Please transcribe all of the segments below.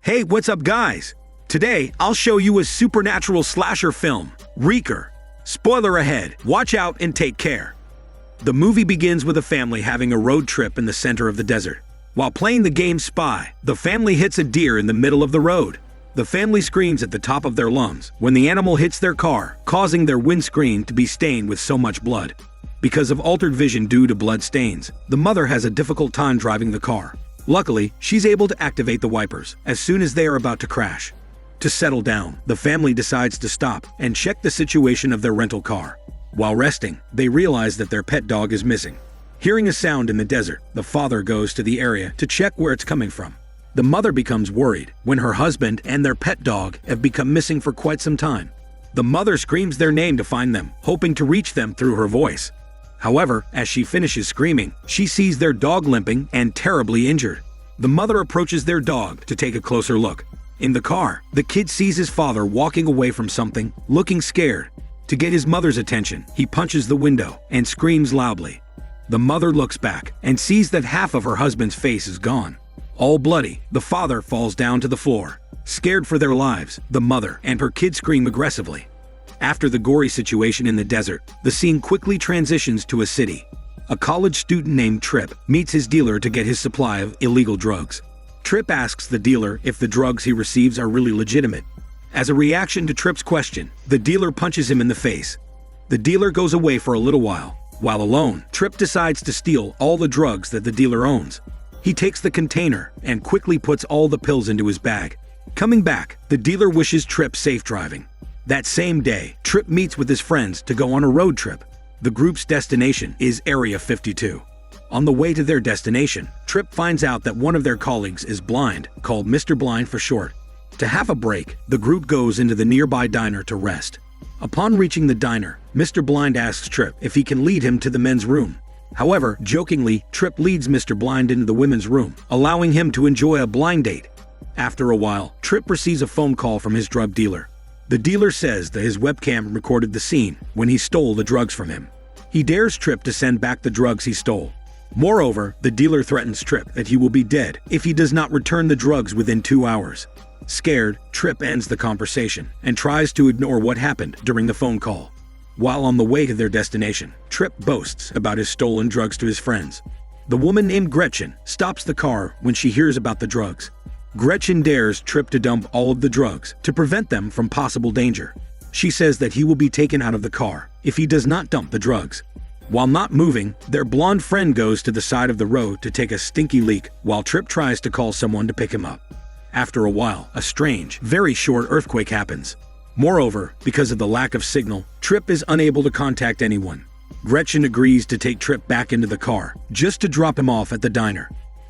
Hey, what's up guys? Today, I'll show you a supernatural slasher film, REEKER. Spoiler ahead, watch out and take care. The movie begins with a family having a road trip in the center of the desert. While playing the game Spy, the family hits a deer in the middle of the road. The family screams at the top of their lungs when the animal hits their car, causing their windscreen to be stained with so much blood. Because of altered vision due to blood stains, the mother has a difficult time driving the car. Luckily, she's able to activate the wipers as soon as they are about to crash. To settle down, the family decides to stop and check the situation of their rental car. While resting, they realize that their pet dog is missing. Hearing a sound in the desert, the father goes to the area to check where it's coming from. The mother becomes worried when her husband and their pet dog have become missing for quite some time. The mother screams their name to find them, hoping to reach them through her voice. However, as she finishes screaming, she sees their dog limping and terribly injured. The mother approaches their dog to take a closer look. In the car, the kid sees his father walking away from something, looking scared. To get his mother's attention, he punches the window and screams loudly. The mother looks back and sees that half of her husband's face is gone. All bloody, the father falls down to the floor. Scared for their lives, the mother and her kid scream aggressively. After the gory situation in the desert, the scene quickly transitions to a city. A college student named Trip meets his dealer to get his supply of illegal drugs. Trip asks the dealer if the drugs he receives are really legitimate. As a reaction to Trip's question, the dealer punches him in the face. The dealer goes away for a little while. While alone, Trip decides to steal all the drugs that the dealer owns. He takes the container and quickly puts all the pills into his bag. Coming back, the dealer wishes Trip safe driving. That same day, Trip meets with his friends to go on a road trip. The group's destination is Area 52. On the way to their destination, Trip finds out that one of their colleagues is blind, called Mr. Blind for short. To have a break, the group goes into the nearby diner to rest. Upon reaching the diner, Mr. Blind asks Trip if he can lead him to the men's room. However, jokingly, Trip leads Mr. Blind into the women's room, allowing him to enjoy a blind date. After a while, Trip receives a phone call from his drug dealer. The dealer says that his webcam recorded the scene when he stole the drugs from him. He dares Trip to send back the drugs he stole. Moreover, the dealer threatens Trip that he will be dead if he does not return the drugs within 2 hours. Scared, Trip ends the conversation and tries to ignore what happened during the phone call. While on the way to their destination, Trip boasts about his stolen drugs to his friends. The woman named Gretchen stops the car when she hears about the drugs. Gretchen dares Trip to dump all of the drugs to prevent them from possible danger. She says that he will be taken out of the car if he does not dump the drugs. While not moving, their blonde friend goes to the side of the road to take a stinky leak while Trip tries to call someone to pick him up. After a while, a strange, very short earthquake happens. Moreover, because of the lack of signal, Trip is unable to contact anyone. Gretchen agrees to take Trip back into the car, just to drop him off at the diner.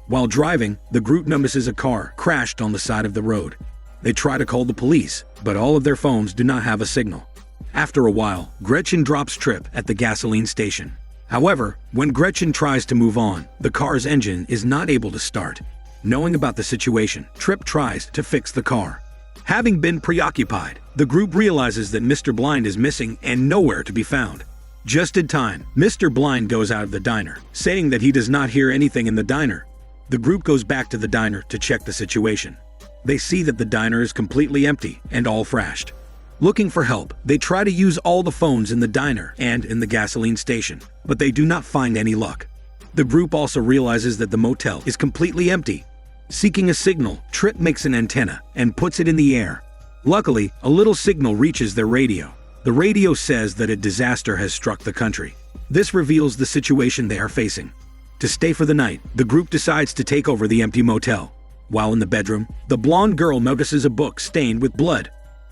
While driving, the group notices a car crashed on the side of the road. They try to call the police, but all of their phones do not have a signal. After a while, Gretchen drops Trip at the gasoline station. However, when Gretchen tries to move on, the car's engine is not able to start. Knowing about the situation, Trip tries to fix the car. Having been preoccupied, the group realizes that Mr. Blind is missing and nowhere to be found. Just in time, Mr. Blind goes out of the diner, saying that he does not hear anything in the diner. The group goes back to the diner to check the situation. They see that the diner is completely empty and all trashed. Looking for help, they try to use all the phones in the diner and in the gasoline station, but they do not find any luck. The group also realizes that the motel is completely empty. Seeking a signal, Trip makes an antenna and puts it in the air. Luckily, a little signal reaches their radio. The radio says that a disaster has struck the country. This reveals the situation they are facing. To stay for the night, the group decides to take over the empty motel. While in the bedroom, the blonde girl notices a book stained with blood.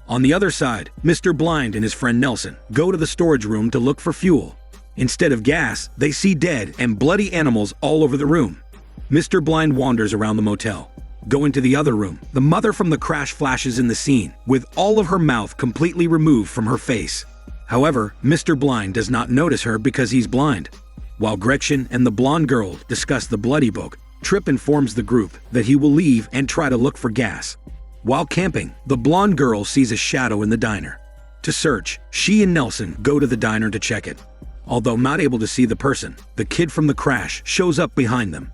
On the other side, Mr. Blind and his friend Nelson go to the storage room to look for fuel. Instead of gas, they see dead and bloody animals all over the room. Mr. Blind wanders around the motel. Going to the other room, the mother from the crash flashes in the scene, with all of her mouth completely removed from her face. However, Mr. Blind does not notice her because he's blind. While Gretchen and the blonde girl discuss the bloody book, Trip informs the group that he will leave and try to look for gas. While camping, the blonde girl sees a shadow in the diner. To search, she and Nelson go to the diner to check it. Although not able to see the person, the kid from the crash shows up behind them.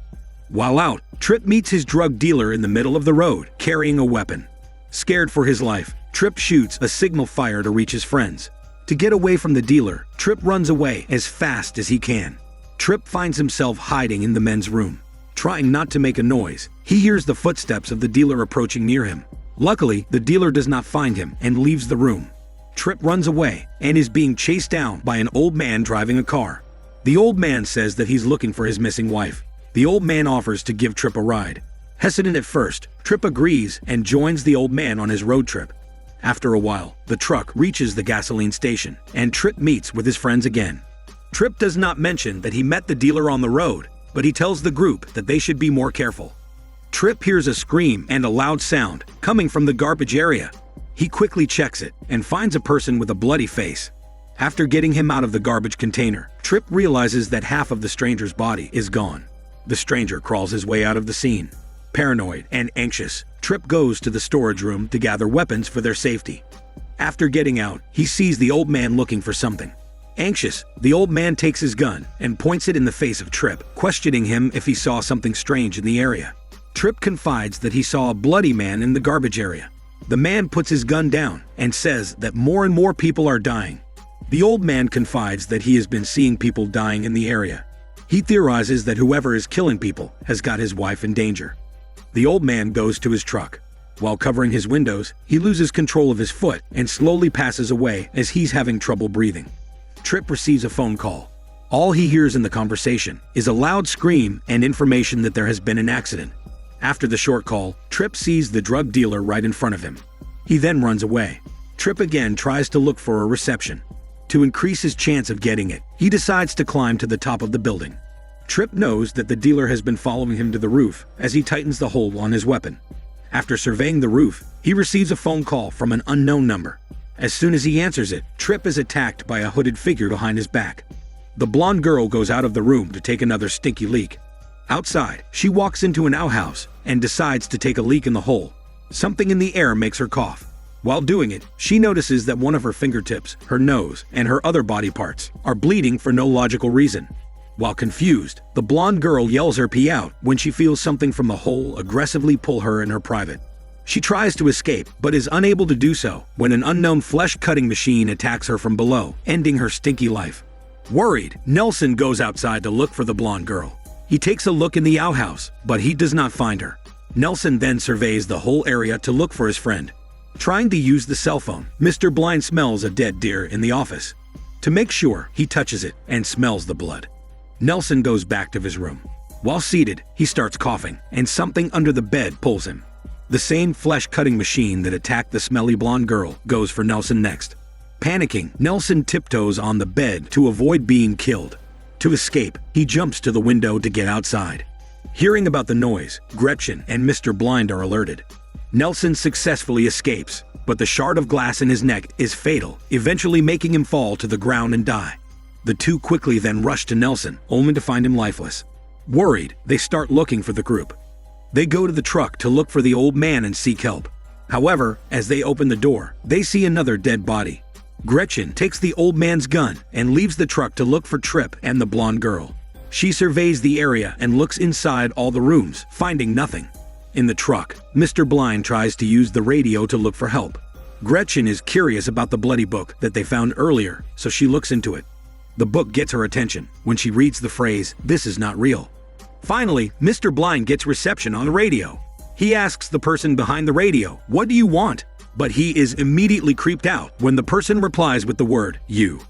While out, Tripp meets his drug dealer in the middle of the road, carrying a weapon. Scared for his life, Tripp shoots a signal fire to reach his friends. To get away from the dealer, Tripp runs away as fast as he can. Tripp finds himself hiding in the men's room. Trying not to make a noise, he hears the footsteps of the dealer approaching near him. Luckily, the dealer does not find him and leaves the room. Tripp runs away and is being chased down by an old man driving a car. The old man says that he's looking for his missing wife. The old man offers to give Tripp a ride. Hesitant at first, Tripp agrees and joins the old man on his road trip. After a while, the truck reaches the gasoline station, and Tripp meets with his friends again. Tripp does not mention that he met the dealer on the road, but he tells the group that they should be more careful. Tripp hears a scream and a loud sound coming from the garbage area. He quickly checks it and finds a person with a bloody face. After getting him out of the garbage container, Tripp realizes that half of the stranger's body is gone. The stranger crawls his way out of the scene. Paranoid and anxious, Tripp goes to the storage room to gather weapons for their safety. After getting out, he sees the old man looking for something. Anxious, the old man takes his gun and points it in the face of Tripp, questioning him if he saw something strange in the area. Tripp confides that he saw a bloody man in the garbage area. The man puts his gun down and says that more and more people are dying. The old man confides that he has been seeing people dying in the area. He theorizes that whoever is killing people has got his wife in danger. The old man goes to his truck. While covering his windows, he loses control of his foot and slowly passes away as he's having trouble breathing. Tripp receives a phone call. All he hears in the conversation is a loud scream and information that there has been an accident. After the short call, Tripp sees the drug dealer right in front of him. He then runs away. Tripp again tries to look for a reception. To increase his chance of getting it, he decides to climb to the top of the building. Tripp knows that the dealer has been following him to the roof as he tightens the hold on his weapon. After surveying the roof, he receives a phone call from an unknown number. As soon as he answers it, Tripp is attacked by a hooded figure behind his back. The blonde girl goes out of the room to take another stinky leak. Outside, she walks into an outhouse and decides to take a leak in the hole. Something in the air makes her cough. While doing it, she notices that one of her fingertips, her nose, and her other body parts are bleeding for no logical reason. While confused, the blonde girl yells her pee out when she feels something from the hole aggressively pull her in her private. She tries to escape, but is unable to do so when an unknown flesh-cutting machine attacks her from below, ending her stinky life. Worried, Nelson goes outside to look for the blonde girl. He takes a look in the outhouse, but he does not find her. Nelson then surveys the whole area to look for his friend. Trying to use the cell phone, Mr. Blind smells a dead deer in the office. To make sure, he touches it and smells the blood. Nelson goes back to his room. While seated, he starts coughing, and something under the bed pulls him. The same flesh-cutting machine that attacked the smelly blonde girl goes for Nelson next. Panicking, Nelson tiptoes on the bed to avoid being killed. To escape, he jumps to the window to get outside. Hearing about the noise, Gretchen and Mr. Blind are alerted. Nelson successfully escapes, but the shard of glass in his neck is fatal, eventually making him fall to the ground and die. The two quickly then rush to Nelson, only to find him lifeless. Worried, they start looking for the group. They go to the truck to look for the old man and seek help. However, as they open the door, they see another dead body. Gretchen takes the old man's gun and leaves the truck to look for Tripp and the blonde girl. She surveys the area and looks inside all the rooms, finding nothing. In the truck, Mr. Blind tries to use the radio to look for help. Gretchen is curious about the bloody book that they found earlier, so she looks into it. The book gets her attention when she reads the phrase, "This is not real." Finally, Mr. Blind gets reception on the radio. He asks the person behind the radio, "What do you want?" But he is immediately creeped out when the person replies with the word, "You."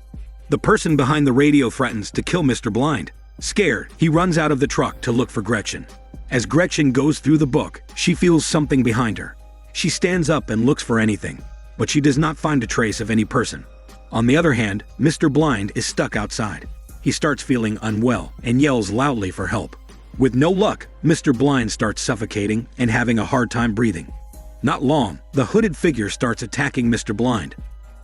The person behind the radio threatens to kill Mr. Blind. Scared, he runs out of the truck to look for Gretchen. As Gretchen goes through the book, she feels something behind her. She stands up and looks for anything, but she does not find a trace of any person. On the other hand, Mr. Blind is stuck outside. He starts feeling unwell and yells loudly for help. With no luck, Mr. Blind starts suffocating and having a hard time breathing. Not long, the hooded figure starts attacking Mr. Blind.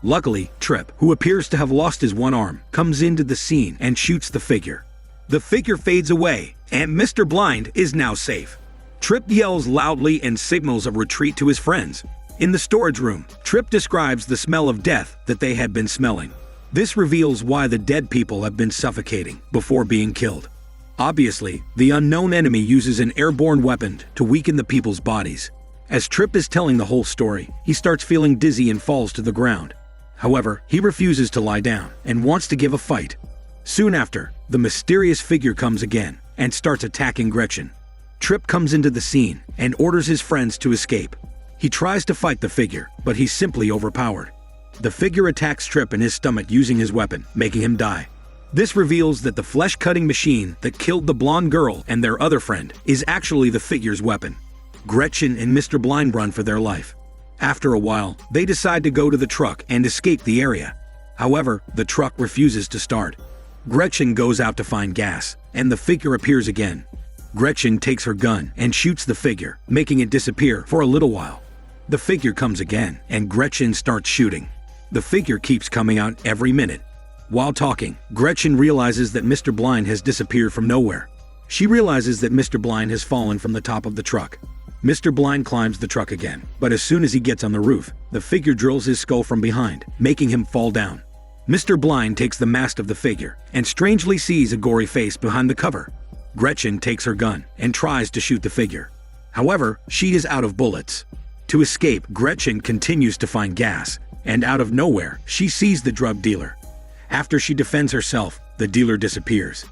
Luckily, Tripp, who appears to have lost his one arm, comes into the scene and shoots the figure. The figure fades away, and Mr. Blind is now safe. Tripp yells loudly and signals a retreat to his friends. In the storage room, Tripp describes the smell of death that they had been smelling. This reveals why the dead people have been suffocating before being killed. Obviously, the unknown enemy uses an airborne weapon to weaken the people's bodies. As Tripp is telling the whole story, he starts feeling dizzy and falls to the ground. However, he refuses to lie down and wants to give a fight. Soon after, the mysterious figure comes again and starts attacking Gretchen. Tripp comes into the scene and orders his friends to escape. He tries to fight the figure, but he's simply overpowered. The figure attacks Tripp in his stomach using his weapon, making him die. This reveals that the flesh-cutting machine that killed the blonde girl and their other friend is actually the figure's weapon. Gretchen and Mr. Blind run for their life. After a while, they decide to go to the truck and escape the area. However, the truck refuses to start. Gretchen goes out to find gas, and the figure appears again. Gretchen takes her gun and shoots the figure, making it disappear for a little while. The figure comes again, and Gretchen starts shooting. The figure keeps coming out every minute. While talking, Gretchen realizes that Mr. Blind has disappeared from nowhere. She realizes that Mr. Blind has fallen from the top of the truck. Mr. Blind climbs the truck again, but as soon as he gets on the roof, the figure drills his skull from behind, making him fall down. Mr. Blind takes the mask of the figure and strangely sees a gory face behind the cover. Gretchen takes her gun and tries to shoot the figure. However, she is out of bullets. To escape, Gretchen continues to find gas, and out of nowhere, she sees the drug dealer. After she defends herself, the dealer disappears.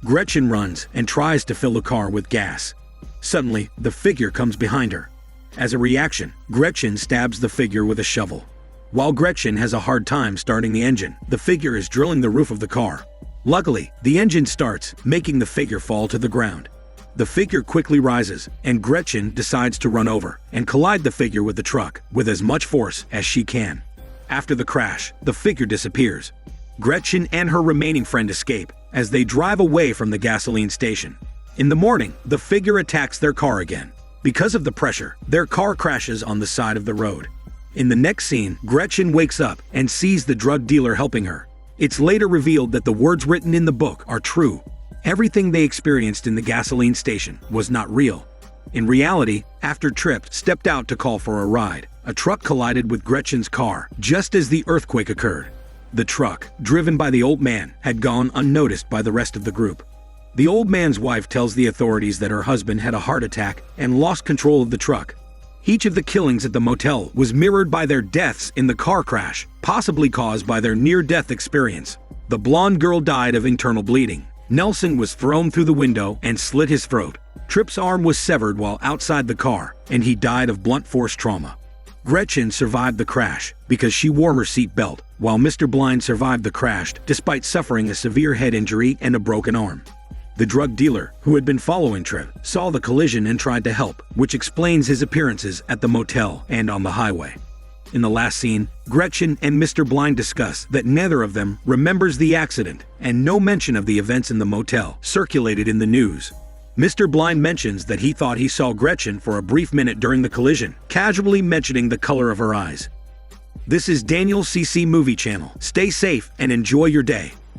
Gretchen runs and tries to fill the car with gas. Suddenly, the figure comes behind her. As a reaction, Gretchen stabs the figure with a shovel. While Gretchen has a hard time starting the engine, the figure is drilling the roof of the car. Luckily, the engine starts, making the figure fall to the ground. The figure quickly rises, and Gretchen decides to run over and collide the figure with the truck with as much force as she can. After the crash, the figure disappears. Gretchen and her remaining friend escape as they drive away from the gasoline station. In the morning, the figure attacks their car again. Because of the pressure, their car crashes on the side of the road. In the next scene, Gretchen wakes up and sees the drug dealer helping her. It's later revealed that the words written in the book are true. Everything they experienced in the gasoline station was not real. In reality, after Tripp stepped out to call for a ride, a truck collided with Gretchen's car just as the earthquake occurred. The truck, driven by the old man, had gone unnoticed by the rest of the group. The old man's wife tells the authorities that her husband had a heart attack and lost control of the truck. Each of the killings at the motel was mirrored by their deaths in the car crash, possibly caused by their near-death experience. The blonde girl died of internal bleeding. Nelson was thrown through the window and slit his throat. Tripp's arm was severed while outside the car, and he died of blunt force trauma. Gretchen survived the crash because she wore her seat belt, while Mr. Blind survived the crash despite suffering a severe head injury and a broken arm. The drug dealer, who had been following Tripp, saw the collision and tried to help, which explains his appearances at the motel and on the highway. In the last scene, Gretchen and Mr. Blind discuss that neither of them remembers the accident, and no mention of the events in the motel circulated in the news. Mr. Blind mentions that he thought he saw Gretchen for a brief minute during the collision, casually mentioning the color of her eyes. This is Daniel CC Movie Channel. Stay safe and enjoy your day.